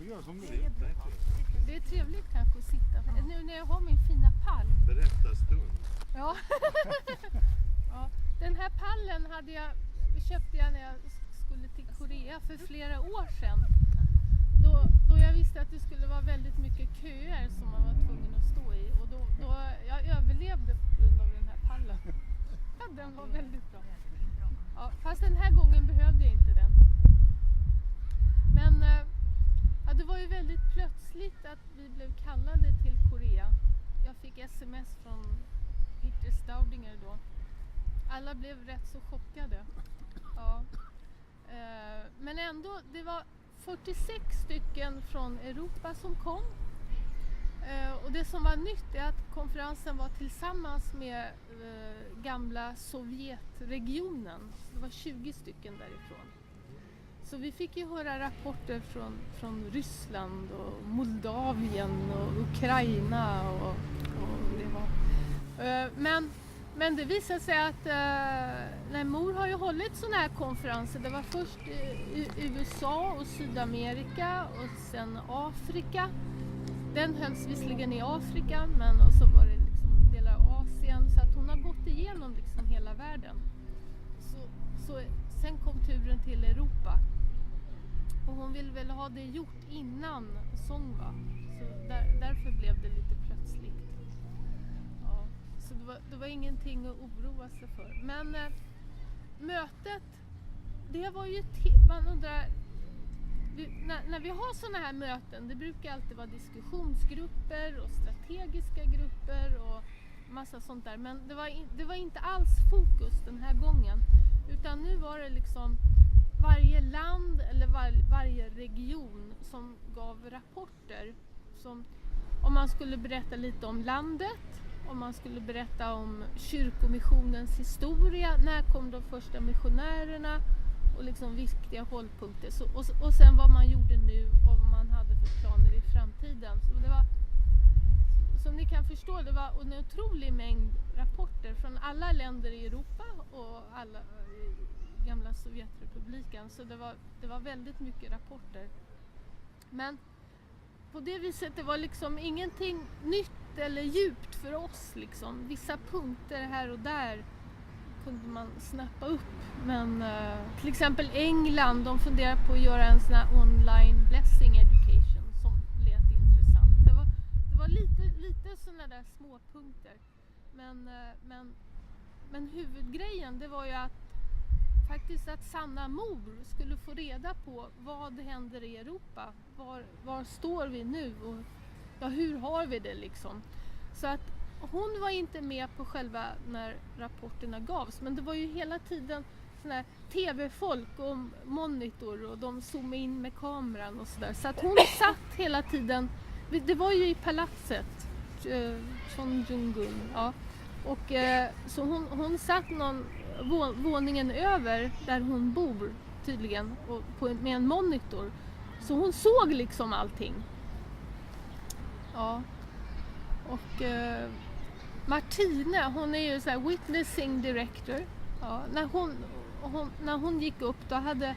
gör som du Det vill. är bra. Det är trevligt kanske att sitta. Nu när jag har min fina pall. Berättarstund. Ja. Ja. Den här pallen köpte jag när jag skulle till Korea för flera år sedan. Då jag visste att det skulle vara väldigt mycket köer som man var tvungen att stå i. Och då jag överlevde på grund av den här pallen. Ja, den var väldigt bra. Ja, fast den här gången behövde jag inte den. Men ja, det var ju väldigt plötsligt att vi blev kallade till Korea. Jag fick sms från Peter Staudinger då. Alla blev rätt så chockade. Ja. Men ändå, det var 46 stycken från Europa som kom. Och det som var nytt är att konferensen var tillsammans med gamla Sovjetregionen. Det var 20 stycken därifrån. Så vi fick ju höra rapporter från Ryssland och Moldavien och Ukraina och det var. Men det visade sig att Mor har ju hållit sådana här konferenser. Det var först i USA och Sydamerika och sen Afrika. Den hölls visserligen i Afrika, men och så var det liksom delar av Asien, så att hon har gått igenom liksom hela världen. Så sen kom turen till Europa. Och hon vill väl ha det gjort innan Songva. Så därför blev det lite plötsligt. Ja, så det var ingenting att oroa sig för. Men mötet, det var ju man undrar, när vi har sådana här möten, det brukar alltid vara diskussionsgrupper och strategiska grupper och massa sånt där. Men det var inte alls fokus den här gången. Utan nu var det liksom varje land eller varje region som gav rapporter. Som, om man skulle berätta lite om landet, om man skulle berätta om kyrkomissionens historia, när kom de första missionärerna och liksom viktiga hållpunkter. Och sen vad man gjorde nu och vad man hade för planer i framtiden. Så det var, som ni kan förstå, det var en otrolig mängd rapporter från alla länder i Europa och alla gamla Sovjetrepubliken. Så det var väldigt mycket rapporter. Men på det viset, det var liksom ingenting nytt eller djupt för oss liksom. Vissa punkter här och där kunde man snappa upp. Men till exempel England, de funderar på att göra en sån här online blessing education som lät intressant. Det var lite såna där små punkter. Men huvudgrejen, det var ju att faktiskt att Sanna Mor skulle få reda på vad händer i Europa. Var står vi nu och ja, hur har vi det liksom. Så att hon var inte med på själva när rapporterna gavs, men det var ju hela tiden såna här tv-folk och monitor och de zoomade in med kameran och sådär. Så att hon satt hela tiden, det var ju i palatset, Chonjungun, ja. Och så hon satt våningen över där hon bor tydligen och med en monitor. Så hon såg liksom allting. Ja. Och Martine, hon är ju så här witnessing director. Ja, när hon gick upp, då hade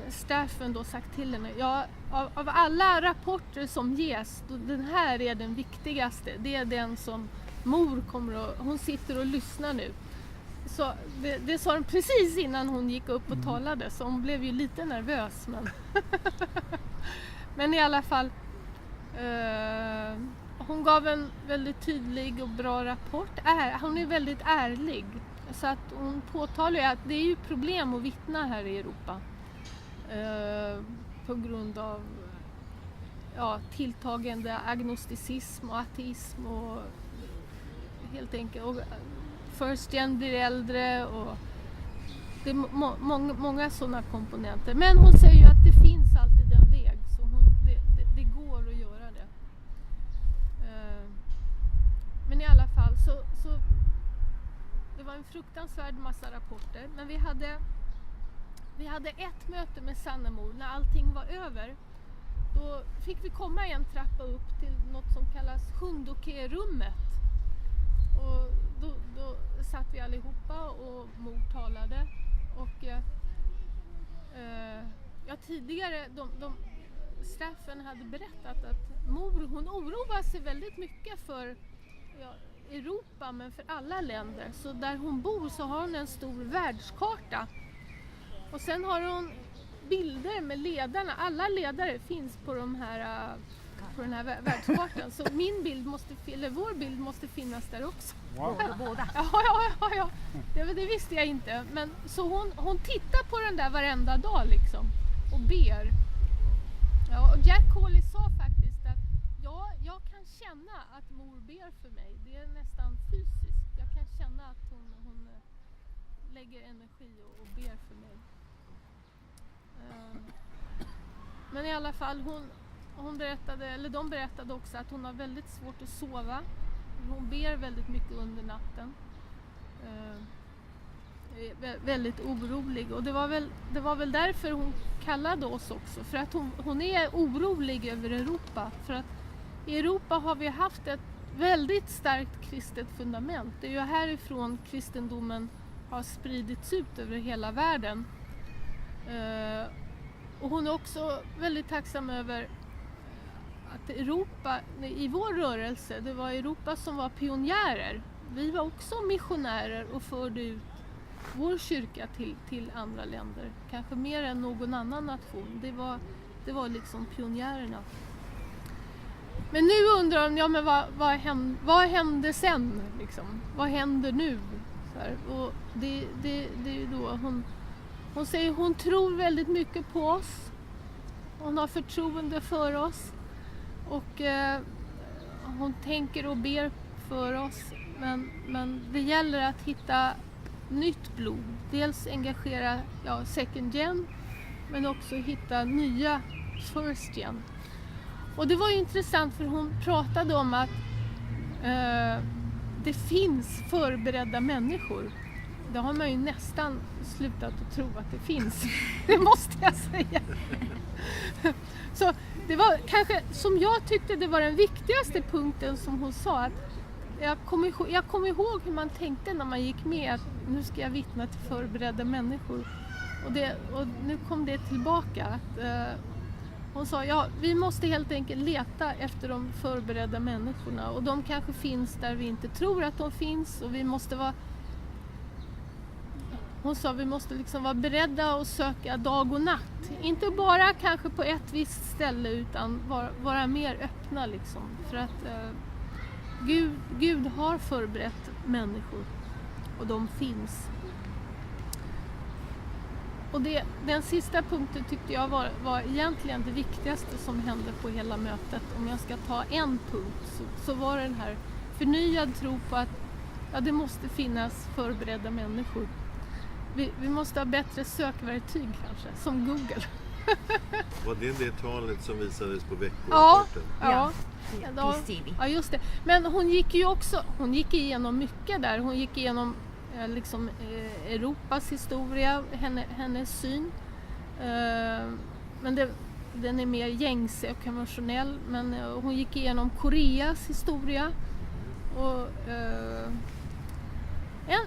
staffen då sagt till henne, ja, av alla rapporter som ges, då, den här är den viktigaste. Det är den som Mor hon sitter och lyssnar nu. Så det sa hon precis innan hon gick upp och talade, så hon blev ju lite nervös. Men i alla fall, hon gav en väldigt tydlig och bra rapport. Hon är väldigt ärlig. Så att hon påtalar att det är ju problem att vittna här i Europa. På grund av tilltagande agnosticism och ateism och helt enkelt. Och first gen blir äldre och det är många sådana komponenter. Men hon säger ju att det finns alltid en väg, så det går att göra det. Men i alla fall så det var en fruktansvärd massa rapporter. Men vi hade ett möte med Sanna Mor när allting var över. Då fick vi komma en trappa upp till något som kallas Hundoke-rummet. Och då satt vi allihopa och Mor talade. Och tidigare, Staffen hade berättat att mor, hon oroar sig väldigt mycket för Europa, men för alla länder. Så där hon bor så har hon en stor världskarta. Och sen har hon bilder med ledarna. Alla ledare finns på den här världskartan. Så vår bild måste finnas där också. Wow. Båda. Ja. Det visste jag inte. Men, så hon tittar på den där varenda dag liksom. Och ber. Ja, och Jack Hawley sa faktiskt att jag kan känna att mor ber för mig. Det är nästan fysiskt. Jag kan känna att hon lägger energi och ber för mig. Men i alla fall, de berättade också att hon har väldigt svårt att sova. Hon ber väldigt mycket under natten. Väldigt orolig, och det var väl därför hon kallade oss också, för att hon är orolig över Europa, för att i Europa har vi haft ett väldigt starkt kristet fundament. Det är ju härifrån kristendomen har spridits ut över hela världen. Och hon är också väldigt tacksam över att Europa, i vår rörelse, det var Europa som var pionjärer. Vi var också missionärer och förde ut vår kyrka till andra länder. Kanske mer än någon annan nation. Det var liksom pionjärerna. Men nu undrar de, men vad hände sen? Liksom? Vad händer nu? Så här, och det är då hon säger hon tror väldigt mycket på oss. Hon har förtroende för oss. Och hon tänker och ber för oss. Men det gäller att hitta nytt blod. Dels engagera second gen, men också hitta nya first gen. Och det var ju intressant, för hon pratade om att det finns förberedda människor. Det har man ju nästan slutat att tro att det finns. Det måste jag säga. Så det var kanske, som jag tyckte, det var den viktigaste punkten som hon sa. Att jag kommer ihåg hur man tänkte när man gick med, att nu ska jag vittna till förberedda människor. Och nu kom det tillbaka. Att, hon sa, vi måste helt enkelt leta efter de förberedda människorna. Och de kanske finns där vi inte tror att de finns. Och vi måste liksom vara beredda att söka dag och natt. Inte bara kanske på ett visst ställe, utan vara mer öppna liksom. För att Gud har förberett människor. Och de finns. Och den sista punkten tyckte jag var egentligen det viktigaste som hände på hela mötet. Om jag ska ta en punkt så var det den här förnyad tro på att det måste finnas förberedda människor. Vi måste ha bättre sökverktyg kanske, som Google. Var det talet som visades på veckorapporten? Ja, just det. Men hon gick igenom mycket där. Hon gick igenom liksom Europas historia, hennes syn. Men den är mer gängse och konventionell. Men hon gick igenom Koreas historia. Och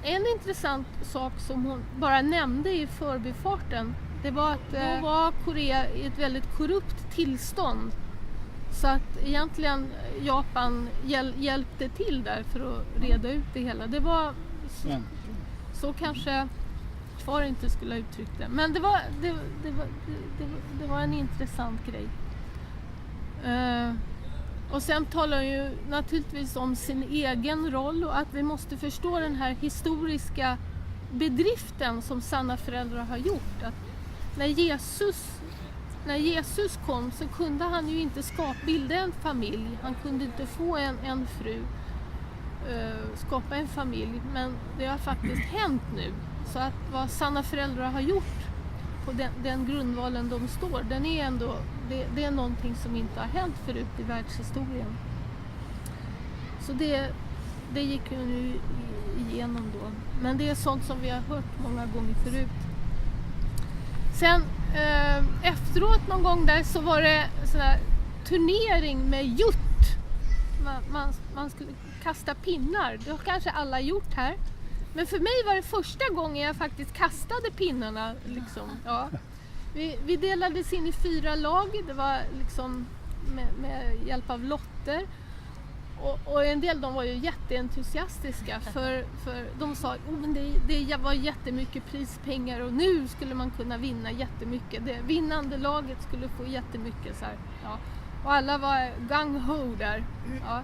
en intressant sak som hon bara nämnde i förbifarten, det var att då var Korea i ett väldigt korrupt tillstånd. Så att egentligen Japan hjälpte till där för att reda ut det hela. Det var så kanske far inte skulle ha uttryckt det. Men det var en intressant grej. Och sen talar hon ju naturligtvis om sin egen roll och att vi måste förstå den här historiska bedriften som sanna föräldrar har gjort. Att när Jesus kom så kunde han ju inte bilda en familj. Han kunde inte få en fru, skapa en familj. Men det har faktiskt hänt nu. Så att vad sanna föräldrar har gjort på den grundvalen de står, den är ändå, det är någonting som inte har hänt förut i världshistorien. Så det gick ju nu igenom då. Men det är sånt som vi har hört många gånger förut. Sen efteråt någon gång där så var det sån här turnering med gjort. Man skulle kasta pinnar. Det har kanske alla gjort här. Men för mig var det första gången jag faktiskt kastade pinnarna. Liksom. Ja. Vi delades in i 4 lag. Det var liksom med hjälp av lotter. Och en del de var ju jätteentusiastiska för de sa men det var jättemycket prispengar och nu skulle man kunna vinna jättemycket. Det vinnande laget skulle få jättemycket så här. Ja. Och alla var gung-ho där. Ja.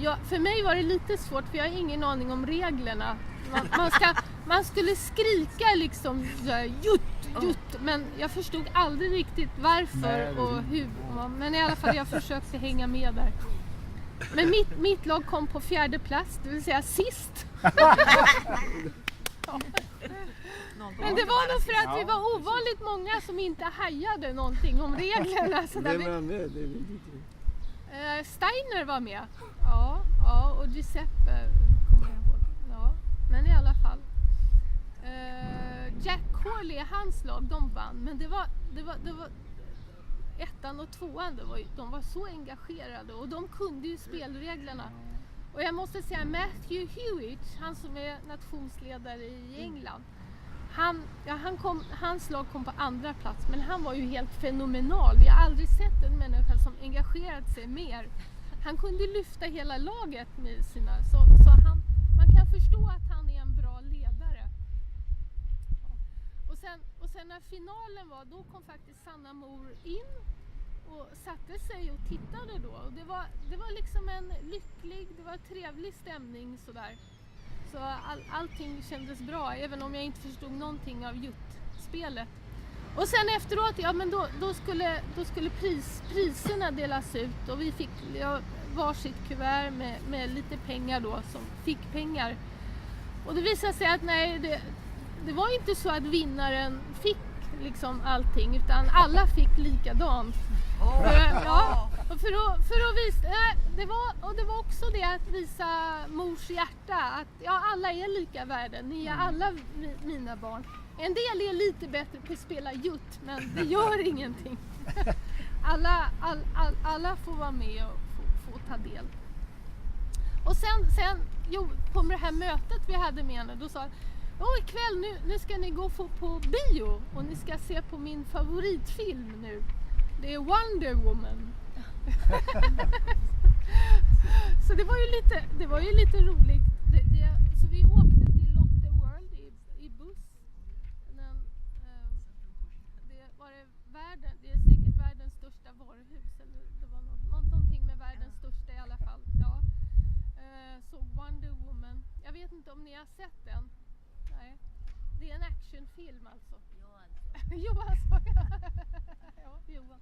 Ja, för mig var det lite svårt för jag har ingen aning om reglerna. Man skulle skrika liksom jutt, men jag förstod aldrig riktigt varför och hur. Men i alla fall jag försökte hänga med där. Men mitt lag kom på 4:e plats, det vill säga sist. Ja. Men det var nog för att vi var ovanligt många som inte hajade någonting om reglerna. Så där Steiner var med. Ja, och Giuseppe kommer jag ihåg. Ja, men i alla fall. Jack Corley, hans lag, de vann. Men det var 1:an och 2:an, de var så engagerade och de kunde ju spelreglerna. Och jag måste säga Matthew Hewitt, han som är nationsledare i England, hans lag kom på 2:a plats, men han var ju helt fenomenal. Jag har aldrig sett en människa som engagerat sig mer. Han kunde lyfta hela laget med sina, så man kan förstå att han är en bra ledare. Och sen när finalen var, då kom faktiskt Sanna Mor in och satte sig och tittade då. Och det var liksom en lycklig, det var trevlig stämning sådär. Så allting kändes bra, även om jag inte förstod någonting av jutspelet. Och sen efteråt, ja men då skulle priserna delas ut och vi fick varsitt kuvert med lite pengar då, som fick pengar. Och det visade sig att nej, det var inte så att vinnaren fick liksom allting, utan alla fick likadant. För att visa, det var också det att visa mors hjärta att ja, alla är lika värden, ni är alla mina barn. En del är lite bättre på att spela jutt, men det gör ingenting. Alla får vara med och få ta del. Och sen på det här mötet vi hade med henne, då sa ikväll nu ska ni gå på bio och ni ska se på min favoritfilm nu. Det är Wonder Woman. Så det var ju lite roligt. Så vi åkte till Lotte World i buss. Det är säkert världens största varuhus. Eller det var någonting med världens största i alla fall. Ja. Så Wonder Woman. Jag vet inte om ni har sett den. Nej. Det är en actionfilm alltså. Johan sa ja, Johan.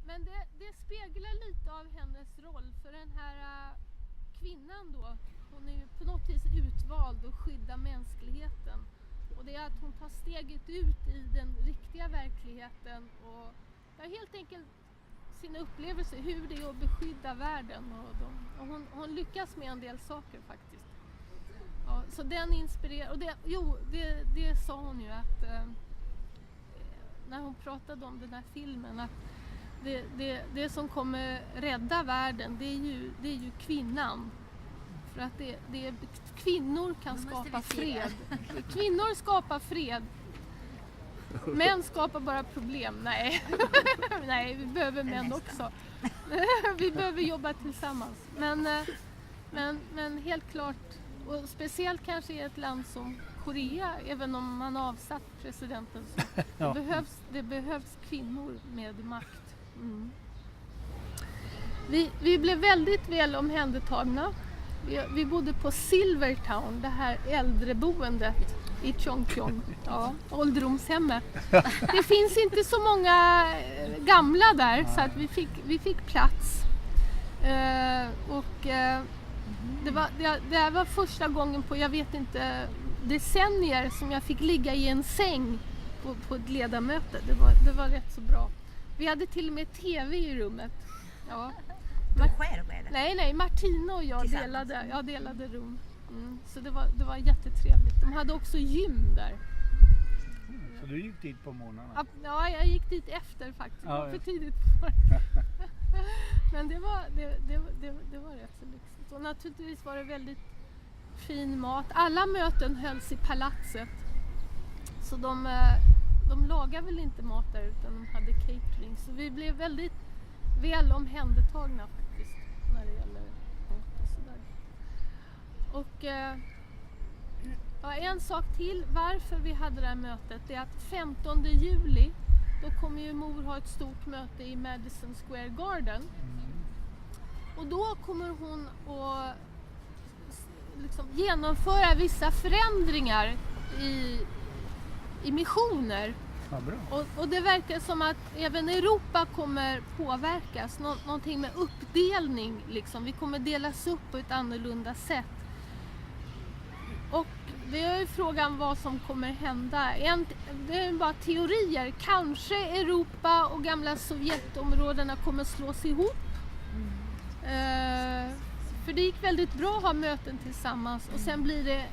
Men det speglar lite av hennes roll, för den här kvinnan då, hon är ju på något vis utvald att skydda mänskligheten. Och det är att hon tar steget ut i den riktiga verkligheten och helt enkelt sina upplevelser, hur det är att beskydda världen. Och hon lyckas med en del saker faktiskt. Ja, så den inspirerar, och det sa hon ju att när hon pratade om den här filmen, att det som kommer rädda världen, det är ju kvinnan. För att kvinnor kan skapa fred. Kvinnor skapar fred. Män skapar bara problem. Nej. Nej, vi behöver män också. Vi behöver jobba tillsammans. Men helt klart, och speciellt kanske i ett land som Korea, även om man avsatt presidenten, så det behövs kvinnor med makt. Mm. Vi blev väldigt väl omhändertagna. Vi bodde på Silvertown, det här äldreboendet i Chongqing, ålderdomshemmet. Det finns inte så många gamla där, så att vi fick plats. Det var första gången på, jag vet inte, decennier som jag fick ligga i en säng på ett ledamöte. Det var rätt så bra. Vi hade till och med TV i rummet. Ja. Själv eller? Nej, Martina och jag delade rum. Så det var jättetrevligt. De hade också gym där. Så du gick dit på morgnarna? Ja, jag gick dit efter faktiskt. Det var för tidigt på men det var rätt så lyxigt. Och naturligtvis var det väldigt fin mat. Alla möten hölls i palatset. Så de lagar väl inte mat där utan de hade catering. Så vi blev väldigt väl omhändertagna faktiskt när det gäller mat och sådär. Och en sak till varför vi hade det här mötet är att 15 juli då kommer ju mor ha ett stort möte i Madison Square Garden. Och då kommer hon att liksom genomföra vissa förändringar i missioner. Ja, bra. Och det verkar som att även Europa kommer påverkas. Någonting med uppdelning liksom. Vi kommer delas upp på ett annorlunda sätt. Och det är ju frågan vad som kommer hända. Det är bara teorier. Kanske Europa och gamla Sovjetområdena kommer slås ihop. För det gick väldigt bra att ha möten tillsammans och sen blir det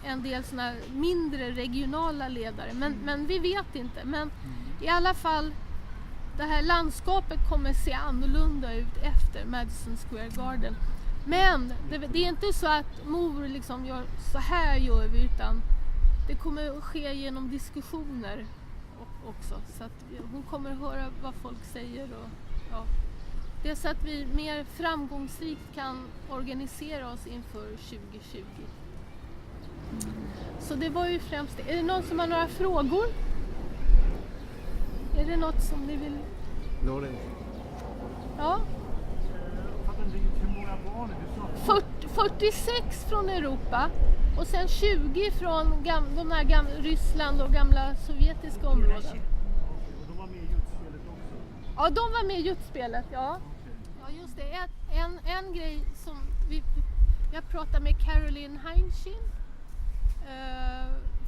en del såna mindre regionala ledare. Men vi vet inte. Men i alla fall, det här landskapet kommer se annorlunda ut efter Madison Square Garden. Men det är inte så att mor liksom gör så här gör vi, utan det kommer att ske genom diskussioner också. Så att hon kommer att höra vad folk säger. Och, ja. Det är så att vi mer framgångsrikt kan organisera oss inför 2020. Så det var ju främst det. Är det någon som har några frågor? Är det något som ni vill? Någon? Ja. Hur många barn är det så? 46 från Europa och sen 20 från de här Ryssland och gamla sovjetiska områden. Och de var med i ljudspelet också? Ja, de var med i ljudspelet, ja. Ja, just det. En grej som jag pratade med Caroline Heinchin.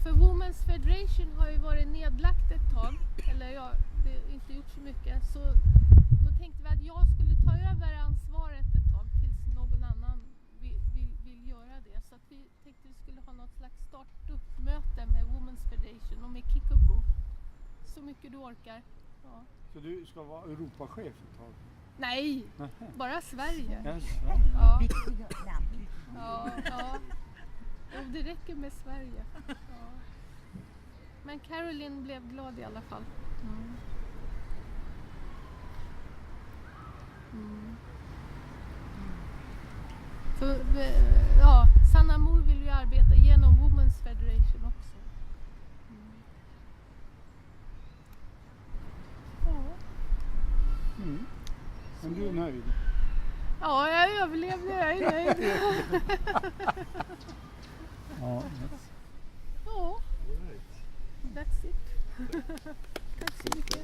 För Women's Federation har ju varit nedlagt ett tag. Eller ja, det har inte gjort så mycket. Så då tänkte vi att jag skulle ta över ansvaret ett tag tills någon annan vill göra det. Så att vi tänkte att vi skulle ha något slags startup-möte med Women's Federation och med Kikoku. Så mycket du orkar. Ja. Så du ska vara Europachef ett tag? Nej, bara Sverige. Ja, Ja. Ja. Jo, det räcker med Sverige. Ja. Men Caroline blev glad i alla fall. För, ja, Sanna Mor vill ju arbeta genom Women's Federation också. Ja. Men du är nöjd? Ja, jag överlevde. Jag är nöjd. Ja. Ja, that's it. Tack så mycket.